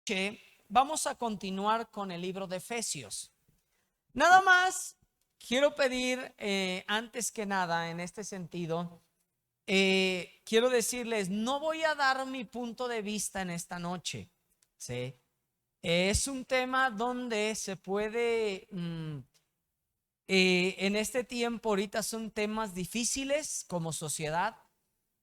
noche vamos a continuar con el libro de Efesios. Nada más quiero pedir, antes que nada, en este sentido, quiero decirles, no voy a dar mi punto de vista en esta noche, ¿sí? Es un tema donde se puede, en este tiempo ahorita son temas difíciles como sociedad,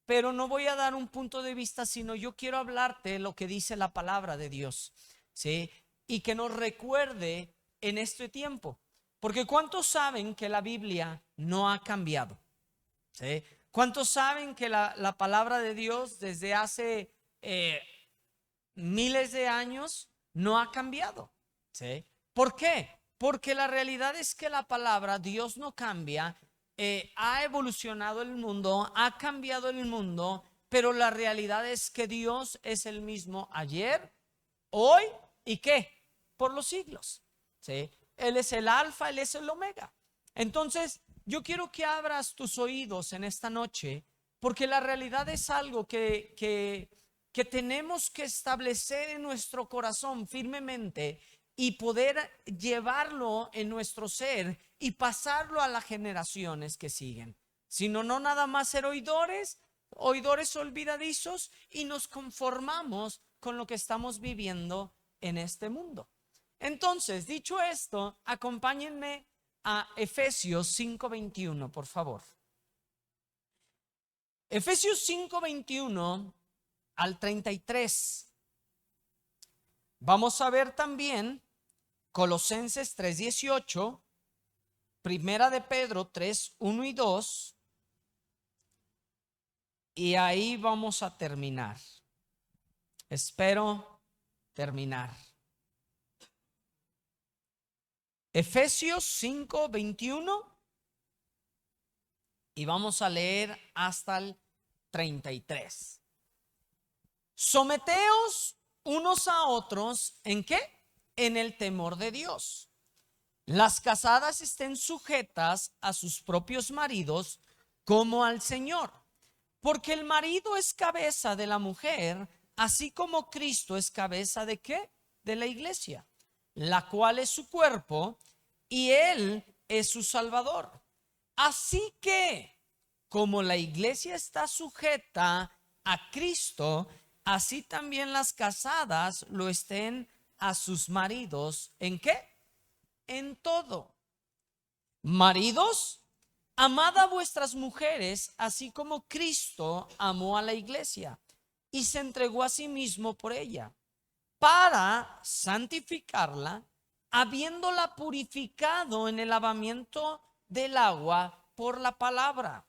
pero no voy a dar un punto de vista, sino yo quiero hablarte lo que dice la palabra de Dios, ¿sí? Y que nos recuerde en este tiempo, porque ¿cuántos saben que la Biblia no ha cambiado? ¿Sí? ¿Cuántos saben que la palabra de Dios desde hace miles de años no ha cambiado? ¿Sí? ¿Por qué? Porque la realidad es que la palabra Dios no cambia, ha evolucionado el mundo, ha cambiado el mundo, pero la realidad es que Dios es el mismo ayer, hoy y qué, por los siglos. ¿Sí? Él es el alfa, Él es el omega. Entonces, yo quiero que abras tus oídos en esta noche, porque la realidad es algo que tenemos que establecer en nuestro corazón firmemente y poder llevarlo en nuestro ser y pasarlo a las generaciones que siguen. Sino no nada más ser oidores olvidadizos y nos conformamos con lo que estamos viviendo en este mundo. Entonces, dicho esto, acompáñenme a Efesios 5:21, por favor. Efesios 5:21 al 33. Vamos a ver también Colosenses 3:18, Primera de Pedro 3:1 y 2, y ahí vamos a terminar. Espero terminar. Efesios 5:21 y vamos a leer hasta el 33. Someteos unos a otros, ¿en qué? En el temor de Dios. Las casadas estén sujetas a sus propios maridos como al Señor, porque el marido es cabeza de la mujer, así como Cristo es cabeza ¿de qué? De la iglesia, la cual es su cuerpo y Él es su Salvador. Así que, como la iglesia está sujeta a Cristo, así también las casadas lo estén a sus maridos. ¿En qué? En todo. Maridos, amad a vuestras mujeres, así como Cristo amó a la iglesia y se entregó a sí mismo por ella, para santificarla, habiéndola purificado en el lavamiento del agua por la palabra,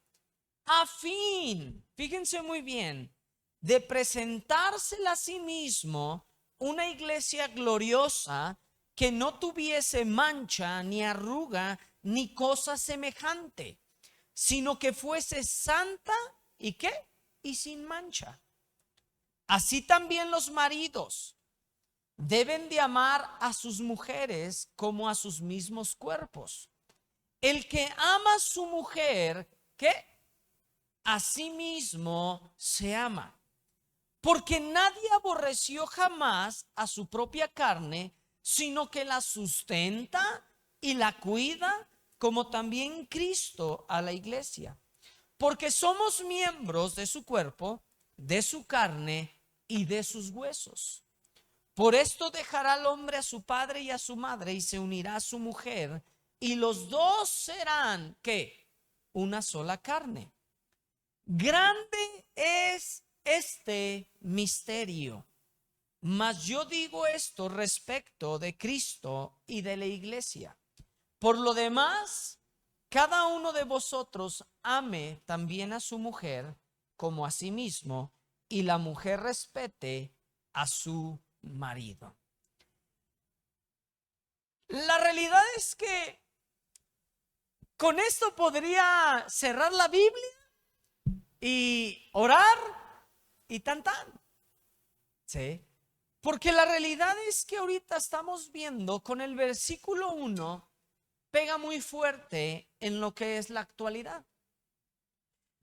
a fin, fíjense muy bien, de presentársela a sí mismo una iglesia gloriosa, que no tuviese mancha, ni arruga, ni cosa semejante, sino que fuese santa y qué, y sin mancha. Así también los maridos deben de amar a sus mujeres como a sus mismos cuerpos. El que ama a su mujer, ¿qué? A sí mismo se ama. Porque nadie aborreció jamás a su propia carne, sino que la sustenta y la cuida, como también Cristo a la iglesia. Porque somos miembros de su cuerpo, de su carne y de sus huesos. Por esto dejará el hombre a su padre y a su madre y se unirá a su mujer, y los dos serán, ¿qué? Una sola carne. Grande es este misterio, mas yo digo esto respecto de Cristo y de la iglesia. Por lo demás, cada uno de vosotros ame también a su mujer como a sí mismo, y la mujer respete a su marido. La realidad es que con esto podría cerrar la Biblia y orar y tan. ¿Sí? Porque la realidad es que ahorita estamos viendo con el versículo 1, pega muy fuerte en lo que es la actualidad.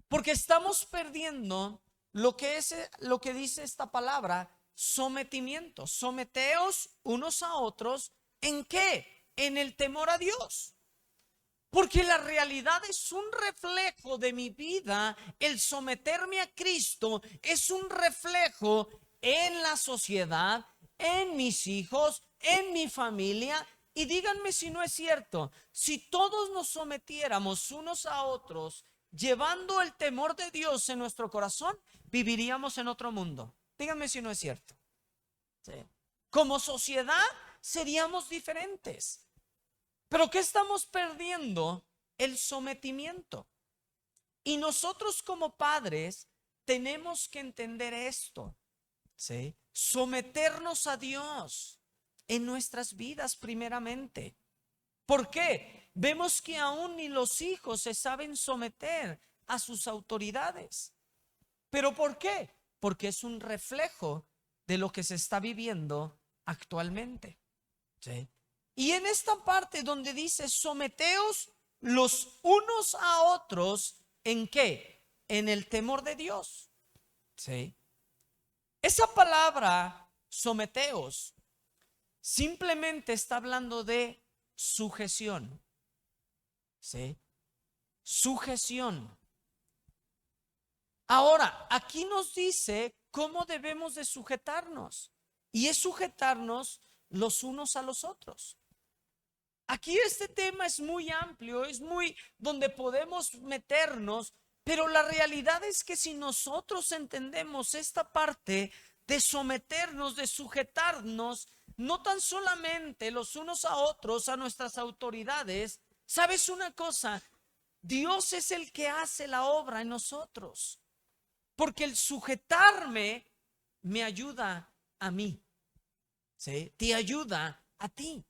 Porque estamos perdiendo lo que dice esta palabra, sometimiento. Someteos unos a otros, ¿en qué? En el temor a Dios. Porque la realidad es un reflejo de mi vida. El someterme a Cristo es un reflejo en la sociedad, en mis hijos, en mi familia. Y díganme si no es cierto, si todos nos sometiéramos unos a otros, llevando el temor de Dios en nuestro corazón, viviríamos en otro mundo. Díganme si no es cierto. ¿Sí? Como sociedad seríamos diferentes. Pero ¿qué estamos perdiendo? El sometimiento. Y nosotros como padres tenemos que entender esto, ¿sí? Someternos a Dios en nuestras vidas primeramente. ¿Por qué? Vemos que aún ni los hijos se saben someter a sus autoridades. ¿Pero por qué? Porque es un reflejo de lo que se está viviendo actualmente, ¿sí? Y en esta parte donde dice someteos los unos a otros, ¿en qué? En el temor de Dios, ¿sí? Esa palabra someteos simplemente está hablando de sujeción, ¿sí? Sujeción. Ahora, aquí nos dice cómo debemos de sujetarnos, y es sujetarnos los unos a los otros. Aquí este tema es muy amplio, es muy donde podemos meternos, pero la realidad es que si nosotros entendemos esta parte de someternos, de sujetarnos, no tan solamente los unos a otros, a nuestras autoridades, ¿sabes una cosa? Dios es el que hace la obra en nosotros, porque el sujetarme me ayuda a mí, ¿sí? Te ayuda a ti.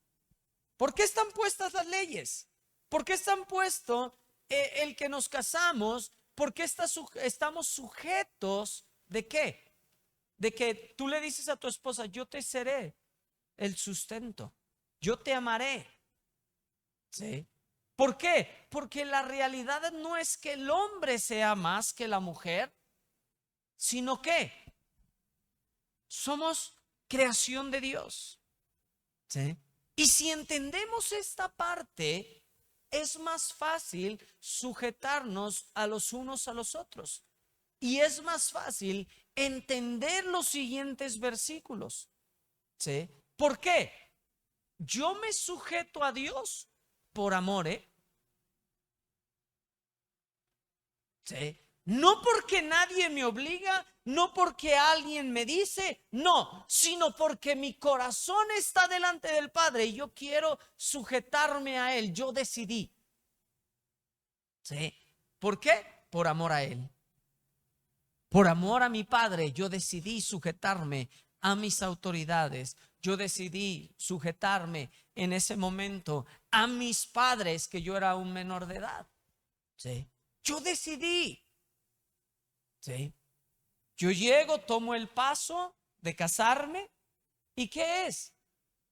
¿Por qué están puestas las leyes? ¿Por qué están puesto el que nos casamos? ¿Por qué estamos sujetos de qué? De que tú le dices a tu esposa, yo te seré el sustento, yo te amaré, ¿sí? ¿Por qué? Porque la realidad no es que el hombre sea más que la mujer, sino que somos creación de Dios, ¿sí? Y si entendemos esta parte, es más fácil sujetarnos a los unos a los otros. Y es más fácil entender los siguientes versículos, ¿sí? ¿Por qué? Yo me sujeto a Dios por amor, ¿eh? ¿Sí? No porque nadie me obliga, no porque alguien me dice, no, sino porque mi corazón está delante del Padre y yo quiero sujetarme a Él. Yo decidí. ¿Sí? ¿Por qué? Por amor a Él. Por amor a mi Padre, yo decidí sujetarme a mis autoridades. Yo decidí sujetarme en ese momento a mis padres, que yo era un menor de edad. ¿Sí? Yo decidí. ¿Sí? Yo llego, tomo el paso de casarme. ¿Y qué es?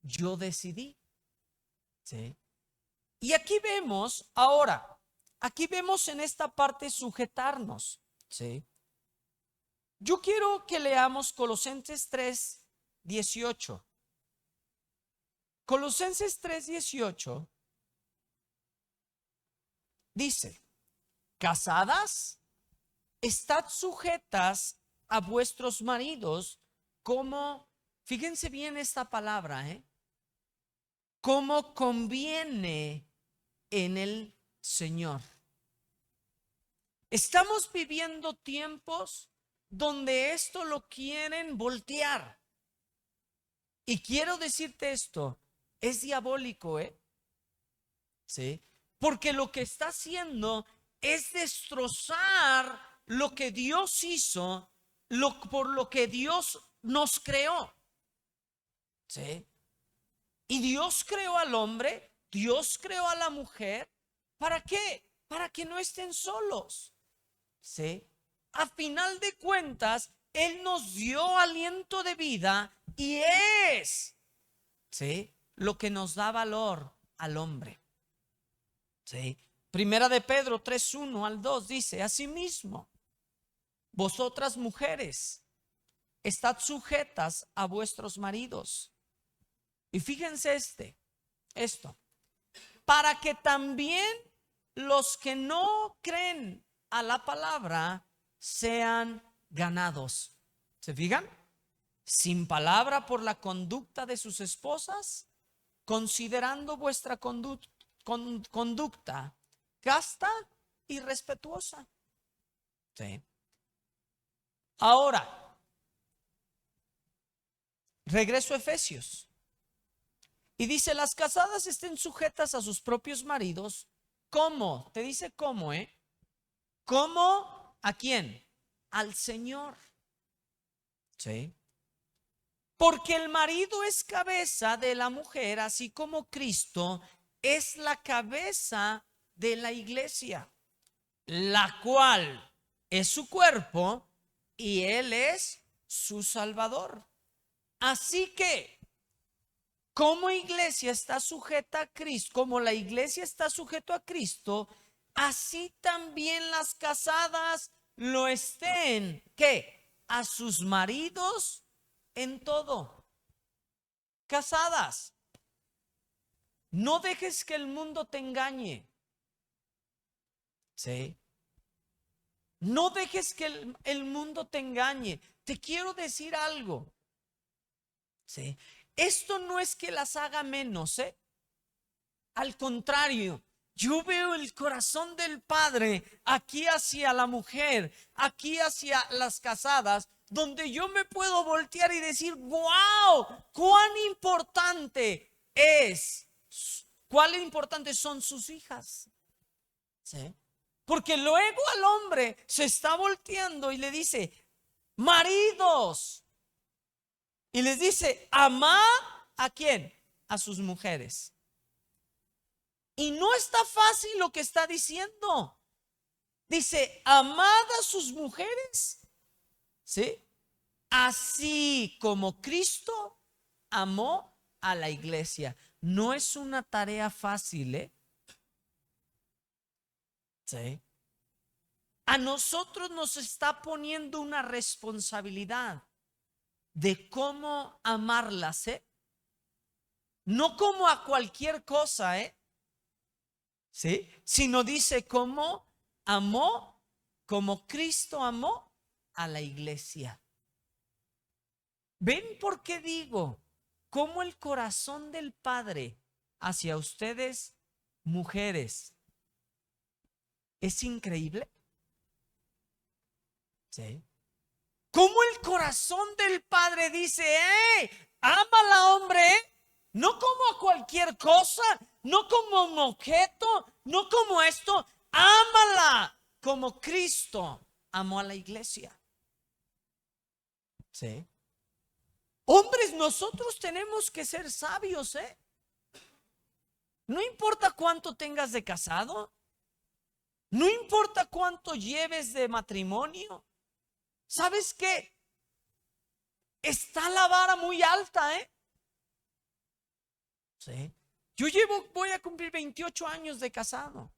Yo decidí. ¿Sí? Y aquí vemos, ahora, aquí vemos en esta parte sujetarnos. ¿Sí? Yo quiero que leamos Colosenses 3:18. Colosenses 3:18 dice, casadas, estad sujetas a vuestros maridos como, fíjense bien esta palabra, como conviene en el Señor. Estamos viviendo tiempos donde esto lo quieren voltear. Y quiero decirte esto, es diabólico, ¿sí? Porque lo que está haciendo es destrozar lo que Dios hizo, por lo que Dios nos creó, ¿sí? Y Dios creó al hombre, Dios creó a la mujer, ¿para qué? Para que no estén solos, ¿sí? A final de cuentas, Él nos dio aliento de vida y es, ¿sí?, lo que nos da valor al hombre, ¿sí? Primera de Pedro 3:1 al 2 dice, asimismo, vosotras mujeres, estad sujetas a vuestros maridos. Y fíjense esto, para que también los que no creen a la palabra sean ganados. ¿Se fijan? Sin palabra por la conducta de sus esposas, considerando vuestra conducta casta y respetuosa. ¿Sí? Ahora, regreso a Efesios. Y dice, las casadas estén sujetas a sus propios maridos. ¿Cómo? Te dice cómo, ¿cómo? ¿A quién? Al Señor. ¿Sí? Porque el marido es cabeza de la mujer, así como Cristo es la cabeza de la iglesia, la cual es su cuerpo y Él es su Salvador. Así que, como iglesia está sujeta a Cristo, como la iglesia está sujeta a Cristo, así también las casadas lo estén, ¿qué? A sus maridos en todo. Casadas, no dejes que el mundo te engañe. ¿Sí? No dejes que el mundo te engañe. Te quiero decir algo. ¿Sí? Esto no es que las haga menos, Al contrario, yo veo el corazón del Padre aquí hacia la mujer, aquí hacia las casadas, donde yo me puedo voltear y decir, wow, cuán importante es, cuán importantes son sus hijas. ¿Sí? Porque luego al hombre se está volteando y le dice, maridos, y les dice, amad ¿a quién? A sus mujeres. Y no está fácil lo que está diciendo. Dice, amad a sus mujeres, ¿sí? Así como Cristo amó a la iglesia. No es una tarea fácil, ¿sí? A nosotros nos está poniendo una responsabilidad de cómo amarlas, no como a cualquier cosa, ¿sí? Sino dice cómo amó, como Cristo amó a la iglesia. ¿Ven por qué digo cómo el corazón del Padre hacia ustedes, mujeres, es increíble? ¿Sí? Cómo el corazón del Padre dice, ámala, hombre, no como a cualquier cosa, no como un objeto, no como esto, ámala como Cristo amó a la iglesia. ¿Sí? Hombres, nosotros tenemos que ser sabios, No importa cuánto tengas de casado, no importa cuánto lleves de matrimonio. ¿Sabes qué? Está la vara muy alta, ¿Sí? Yo voy a cumplir 28 años de casado.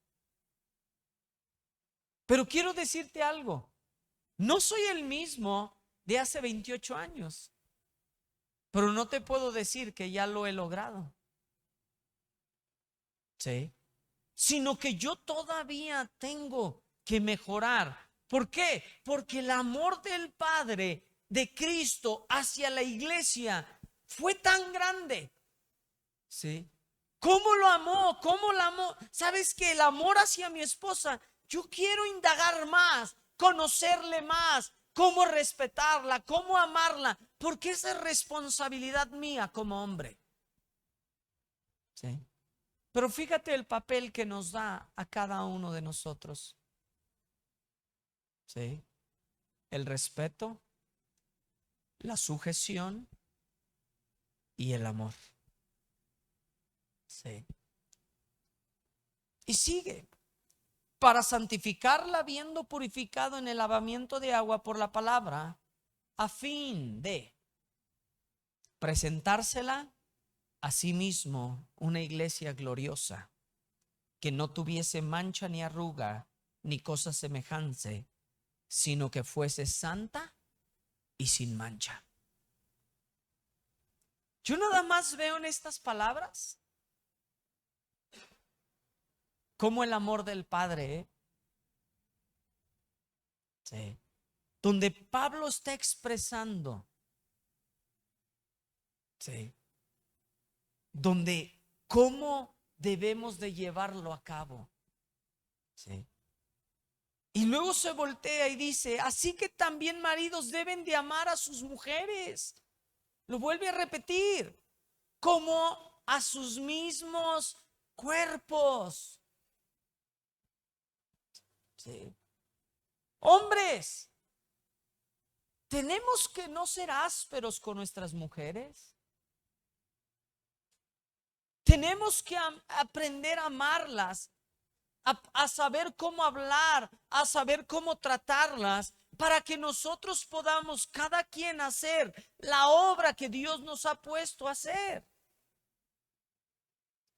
Pero quiero decirte algo. No soy el mismo de hace 28 años. Pero no te puedo decir que ya lo he logrado. ¿Sí? Sino que yo todavía tengo que mejorar. ¿Por qué? Porque el amor del Padre, de Cristo hacia la iglesia fue tan grande. ¿Sí? ¿Cómo lo amó? ¿Cómo la amó? ¿Sabes que el amor hacia mi esposa, yo quiero indagar más, conocerle más, cómo respetarla, cómo amarla, porque esa es responsabilidad mía como hombre. ¿Sí? Pero fíjate el papel que nos da a cada uno de nosotros. ¿Sí? El respeto, la sujeción y el amor. ¿Sí? Y sigue. Para santificarla, habiendo purificado en el lavamiento de agua por la palabra, a fin de presentársela a sí mismo una iglesia gloriosa, que no tuviese mancha ni arruga ni cosa semejante, sino que fuese santa y sin mancha. Yo nada más veo en estas palabras como el amor del Padre, ¿eh? Sí. Donde Pablo está expresando, sí, donde cómo debemos de llevarlo a cabo, sí. Y luego se voltea y dice, así que también maridos deben de amar a sus mujeres. Lo vuelve a repetir, como a sus mismos cuerpos. Sí. Hombres, tenemos que no ser ásperos con nuestras mujeres. Tenemos que aprender a amarlas, a saber cómo hablar, a saber cómo tratarlas, para que nosotros podamos cada quien hacer la obra que Dios nos ha puesto a hacer.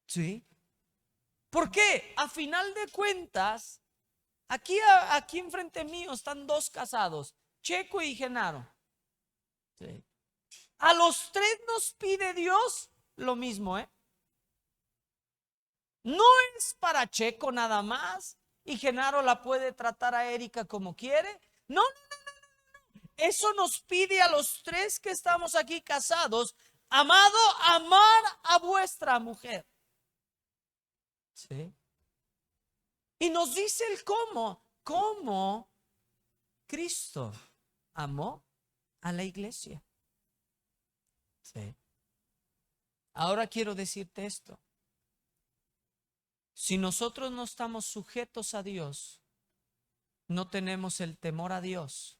¿Sí? ¿Por qué? A final de cuentas, aquí enfrente mío están dos casados, Checo y Genaro. ¿Sí? A los tres nos pide Dios lo mismo, ¿eh? No es para Checo nada más y Genaro la puede tratar a Erika como quiere. No, no, no, no. Eso nos pide a los tres que estamos aquí casados, amado, amar a vuestra mujer. ¿Sí? Y nos dice el cómo Cristo amó a la iglesia. ¿Sí? Ahora quiero decirte esto. Si nosotros no estamos sujetos a Dios, no tenemos el temor a Dios,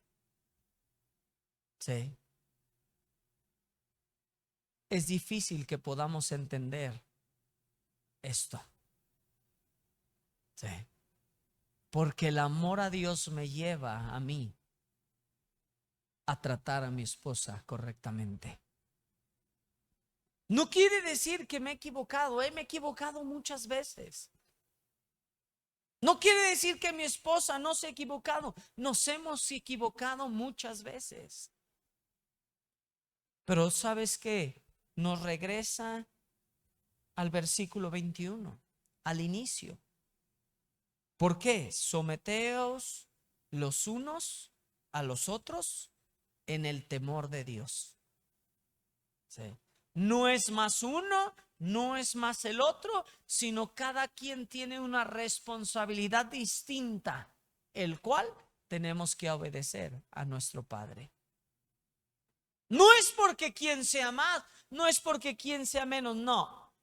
¿sí? Es difícil que podamos entender esto. ¿Sí? Porque el amor a Dios me lleva a mí a tratar a mi esposa correctamente. No quiere decir que me he equivocado, me he equivocado muchas veces. No quiere decir que mi esposa no se ha equivocado, nos hemos equivocado muchas veces. Pero ¿sabes qué? Nos regresa al versículo 21, al inicio. ¿Por qué? Someteos los unos a los otros en el temor de Dios. ¿Sí? No es más uno, no es más el otro, sino cada quien tiene una responsabilidad distinta, el cual tenemos que obedecer a nuestro Padre. No es porque quien sea más, no es porque quien sea menos, no.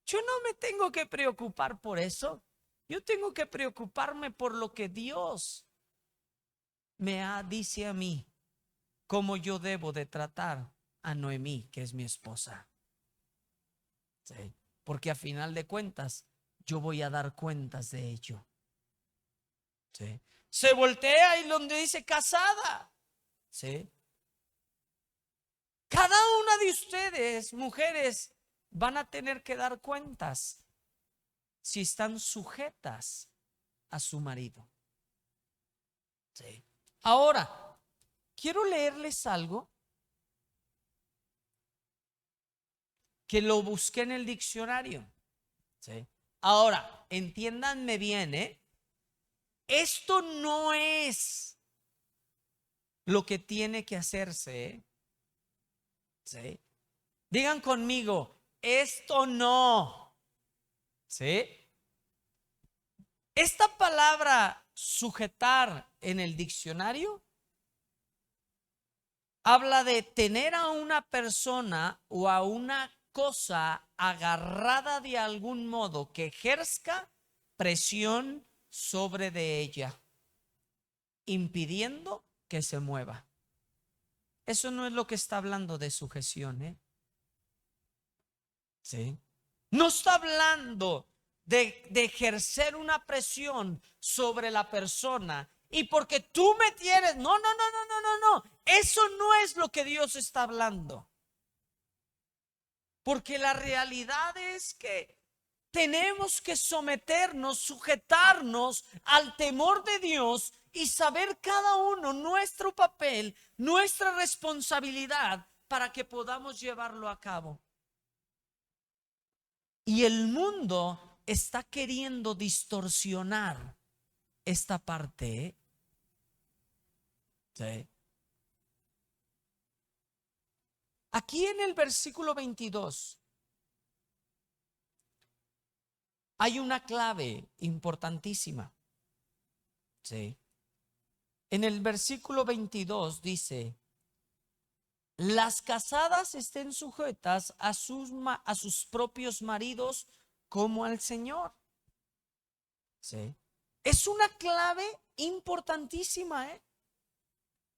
Yo no me tengo que preocupar por eso. Yo tengo que preocuparme por lo que Dios dice a mí, cómo yo debo de tratar a Noemí, que es mi esposa. ¿Sí? Porque a final de cuentas, yo voy a dar cuentas de ello. ¿Sí? Se voltea y donde dice casada. ¿Sí? Cada una de ustedes, mujeres, van a tener que dar cuentas si están sujetas a su marido. ¿Sí? Ahora, quiero leerles algo que lo busqué en el diccionario. ¿Sí? Ahora, entiéndanme bien, esto no es lo que tiene que hacerse, ¿sí? Digan conmigo, esto no. ¿Sí? Esta palabra sujetar en el diccionario habla de tener a una persona o a una cosa agarrada de algún modo que ejerzca presión sobre de ella, impidiendo que se mueva. Eso no es lo que está hablando de sujeción, ¿sí? No está hablando de ejercer una presión sobre la persona y porque tú me tienes, no, eso no es lo que Dios está hablando. Porque la realidad es que tenemos que someternos, sujetarnos al temor de Dios y saber cada uno nuestro papel, nuestra responsabilidad para que podamos llevarlo a cabo. Y el mundo está queriendo distorsionar esta parte, ¿eh? Sí. Aquí en el versículo 22 hay una clave importantísima. Sí. En el versículo 22 dice: las casadas estén sujetas a sus propios maridos como al Señor. Sí. Es una clave importantísima, ¿eh?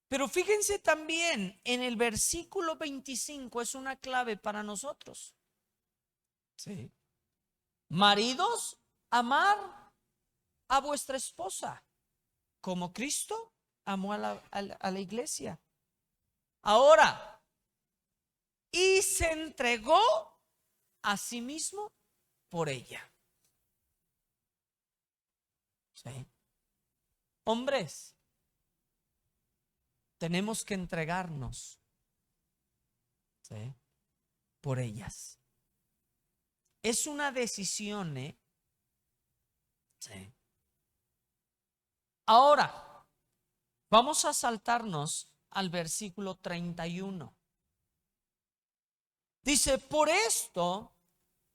Pero fíjense también, en el versículo 25 es una clave para nosotros. Sí. Maridos, amar a vuestra esposa como Cristo amó a la iglesia. Ahora, y se entregó a sí mismo por ella. Sí. Hombres, tenemos que entregarnos, ¿sí?, por ellas. Es una decisión, ¿eh? Sí. Ahora, vamos a saltarnos al versículo 31. Dice: por esto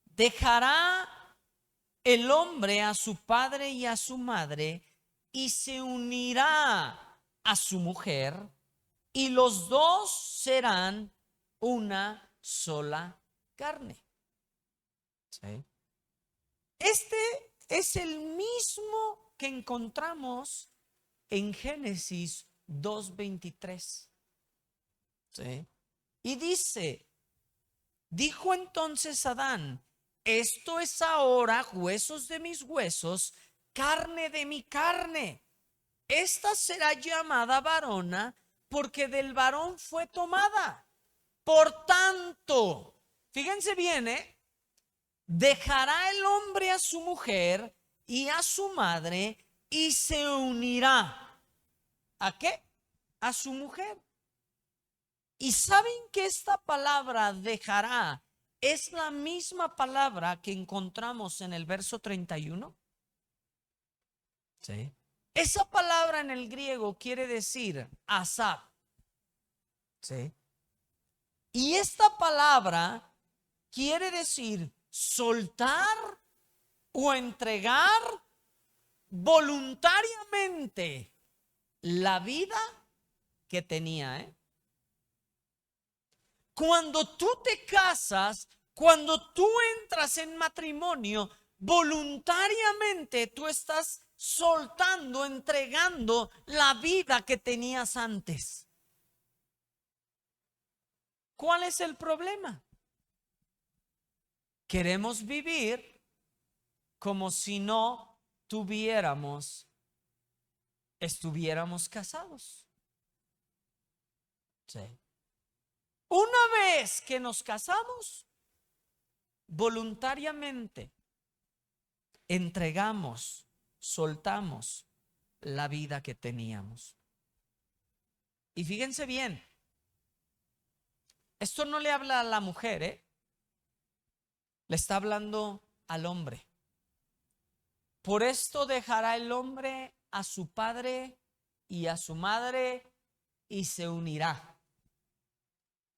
dejará el hombre a su padre y a su madre y se unirá a su mujer y los dos serán una sola carne. ¿Sí? Este es el mismo que encontramos en Génesis 2:23. ¿Sí? Y dice: dijo entonces Adán: esto es ahora huesos de mis huesos, carne de mi carne. Esta será llamada varona porque del varón fue tomada. Por tanto, fíjense bien, dejará el hombre a su mujer y a su madre y se unirá. ¿A qué? A su mujer. ¿Y saben que esta palabra dejará es la misma palabra que encontramos en el verso 31? Sí. Esa palabra en el griego quiere decir asab. Sí. Y esta palabra quiere decir soltar o entregar voluntariamente la vida que tenía, ¿eh? Cuando tú te casas, cuando tú entras en matrimonio, voluntariamente tú estás soltando, entregando la vida que tenías antes. ¿Cuál es el problema? Queremos vivir como si no estuviéramos casados. Sí. Una vez que nos casamos, voluntariamente entregamos, soltamos la vida que teníamos. Y fíjense bien, esto no le habla a la mujer, le está hablando al hombre. Por esto dejará el hombre a su padre y a su madre y se unirá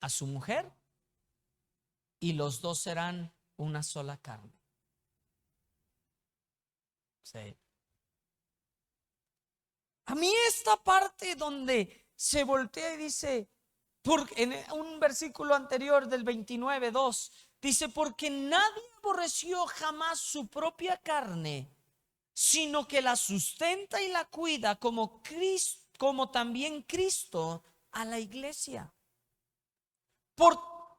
a su mujer y los dos serán una sola carne. Sí. A mí esta parte donde se voltea y dice, en un versículo anterior del 29:2, dice: porque nadie aborreció jamás su propia carne, sino que la sustenta y la cuida como también Cristo a la iglesia.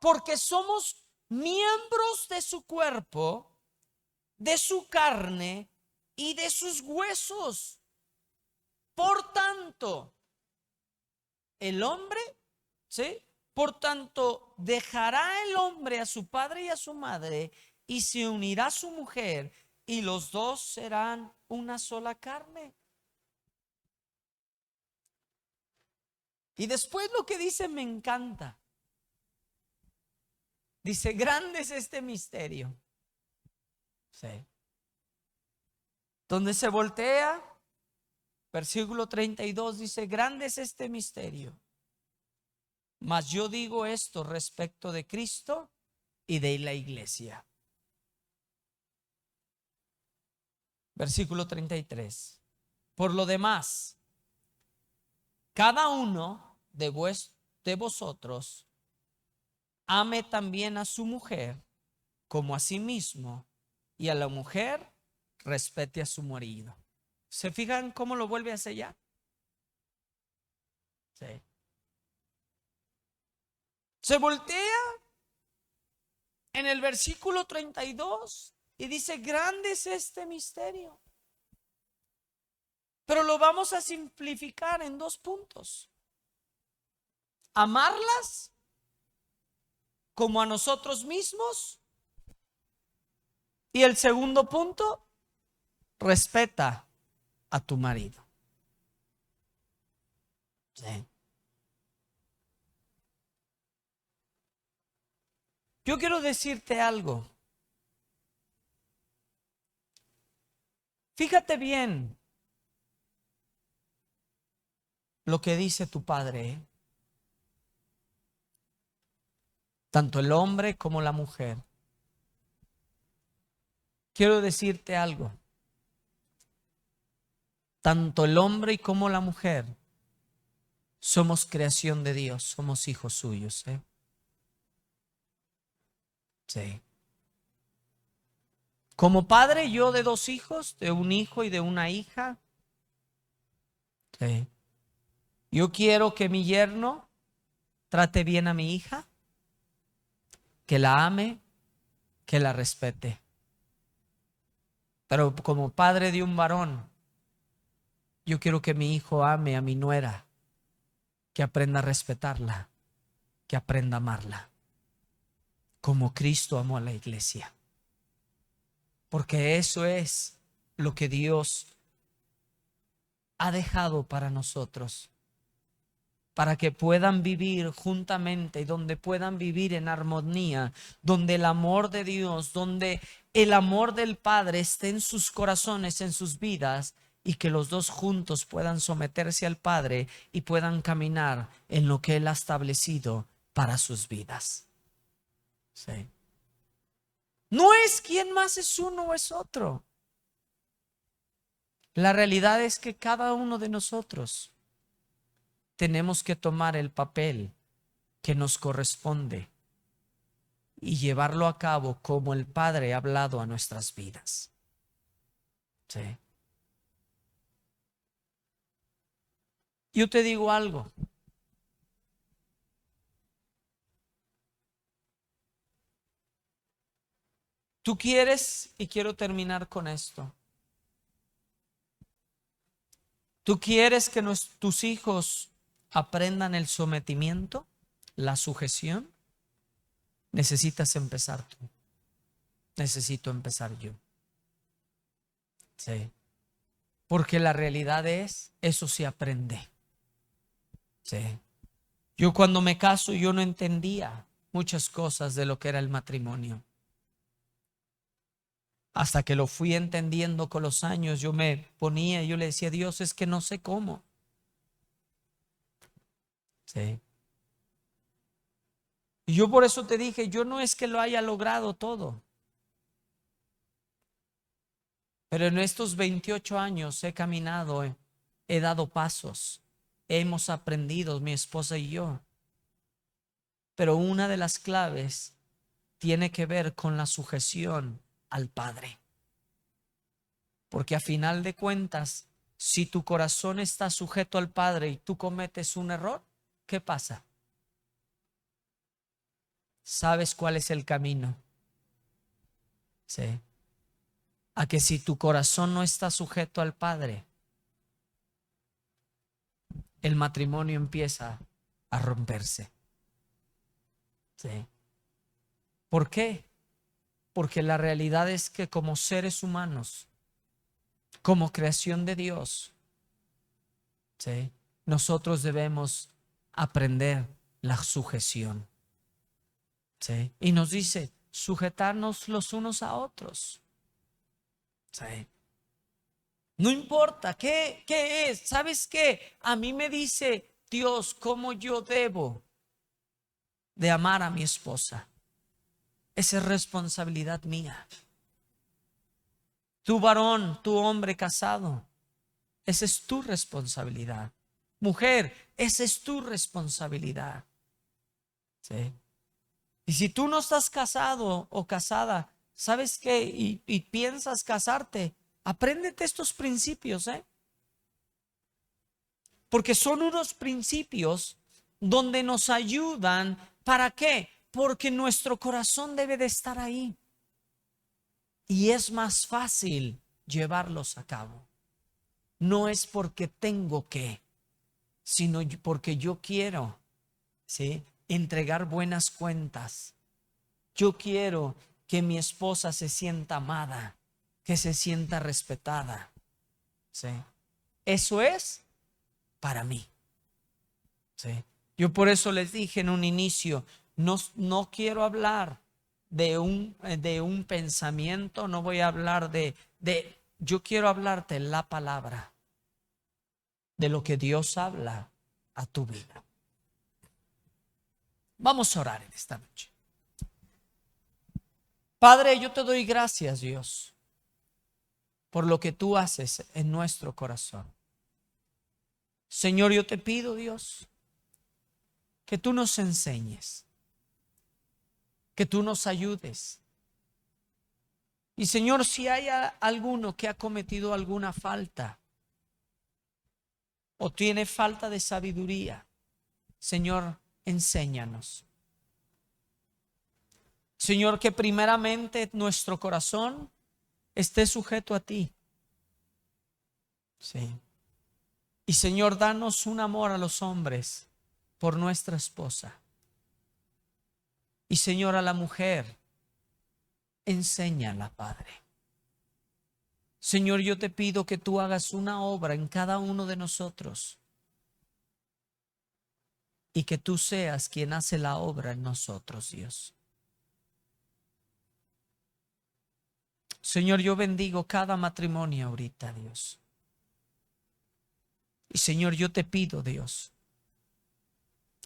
Porque somos miembros de su cuerpo, de su carne y de sus huesos. Por tanto, el hombre, ¿sí?, por tanto, dejará el hombre a su padre y a su madre y se unirá a su mujer y los dos serán una sola carne. Y después lo que dice me encanta. Dice, grande es este misterio. Sí. Donde se voltea, versículo 32 dice, grande es este misterio. Mas yo digo esto respecto de Cristo y de la iglesia. Versículo 33. Por lo demás, cada uno de vosotros ame también a su mujer como a sí mismo, y a la mujer respete a su marido. ¿Se fijan cómo lo vuelve a sellar? Sí. Se voltea en el versículo 32 y dice, grande es este misterio. Pero lo vamos a simplificar en 2 puntos. Amarlas como a nosotros mismos. Y el segundo punto, respeta a tu marido. Sí. Yo quiero decirte algo. Fíjate bien lo que dice tu padre. Tanto el hombre como la mujer. Quiero decirte algo. Tanto el hombre como la mujer somos creación de Dios, somos hijos suyos. Sí. Como padre, yo de 2 hijos, de un hijo y de una hija. Sí. Yo quiero que mi yerno trate bien a mi hija, que la ame, que la respete. Pero como padre de un varón, yo quiero que mi hijo ame a mi nuera, que aprenda a respetarla, que aprenda a amarla, como Cristo amó a la iglesia. Porque eso es lo que Dios ha dejado para nosotros, para que puedan vivir juntamente, donde puedan vivir en armonía, donde el amor de Dios, donde el amor del Padre esté en sus corazones, en sus vidas, y que los dos juntos puedan someterse al Padre y puedan caminar en lo que Él ha establecido para sus vidas. Sí. No es quién más es uno o es otro. La realidad es que cada uno de nosotros tenemos que tomar el papel que nos corresponde y llevarlo a cabo como el Padre ha hablado a nuestras vidas. Sí. Yo te digo algo. Tú quieres, y quiero terminar con esto. Tú quieres que tus hijos aprendan el sometimiento, la sujeción. Necesitas empezar tú. Necesito empezar yo. Sí. Porque la realidad es, eso se aprende. Sí. Yo cuando me caso, yo no entendía muchas cosas de lo que era el matrimonio. Hasta que lo fui entendiendo con los años, yo me ponía y yo le decía, Dios, es que no sé cómo. Sí. Y yo por eso te dije, yo no es que lo haya logrado todo. Pero en estos 28 años he caminado, he dado pasos, hemos aprendido, mi esposa y yo. Pero una de las claves tiene que ver con la sujeción al Padre. Porque a final de cuentas, si tu corazón está sujeto al Padre y tú cometes un error, ¿qué pasa? ¿Sabes cuál es el camino? Sí. A que si tu corazón no está sujeto al Padre, el matrimonio empieza a romperse. Sí. ¿Por qué? Porque la realidad es que como seres humanos, como creación de Dios, ¿sí?, nosotros debemos aprender la sujeción, ¿sí? Y nos dice sujetarnos los unos a otros, ¿sí? No importa qué es. ¿Sabes qué? A mí me dice Dios cómo yo debo de amar a mi esposa. Esa es responsabilidad mía. Tu varón, tu hombre casado, esa es tu responsabilidad. Mujer, esa es tu responsabilidad, ¿sí? Y si tú no estás casado o casada, ¿sabes qué? Y piensas casarte, apréndete estos principios, ¿eh? Porque son unos principios donde nos ayudan. ¿Para qué? Porque nuestro corazón debe de estar ahí. Y es más fácil llevarlos a cabo. No es porque tengo que, sino porque yo quiero, ¿sí?, entregar buenas cuentas. Yo quiero que mi esposa se sienta amada, que se sienta respetada, ¿sí? Eso es para mí, ¿sí? Yo por eso les dije en un inicio, no quiero hablar de un pensamiento, no voy a hablar yo quiero hablarte la palabra, de lo que Dios habla a tu vida. Vamos a orar en esta noche. Padre, yo te doy gracias, Dios, por lo que tú haces en nuestro corazón. Señor, yo te pido, Dios, que tú nos enseñes, que tú nos ayudes. Y Señor, si hay alguno que ha cometido alguna falta o tiene falta de sabiduría, Señor, enséñanos. Señor, que primeramente nuestro corazón esté sujeto a ti. Sí. Y Señor, danos un amor a los hombres por nuestra esposa. Y Señor, a la mujer, enséñala, Padre. Señor, yo te pido que tú hagas una obra en cada uno de nosotros y que tú seas quien hace la obra en nosotros, Dios. Señor, yo bendigo cada matrimonio ahorita, Dios. Y Señor, yo te pido, Dios,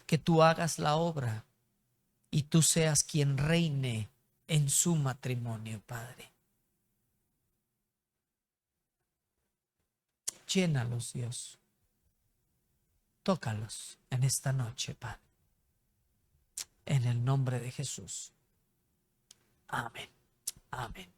que tú hagas la obra y tú seas quien reine en su matrimonio, Padre. Llénalos, Dios. Tócalos en esta noche, Padre. En el nombre de Jesús. Amén. Amén.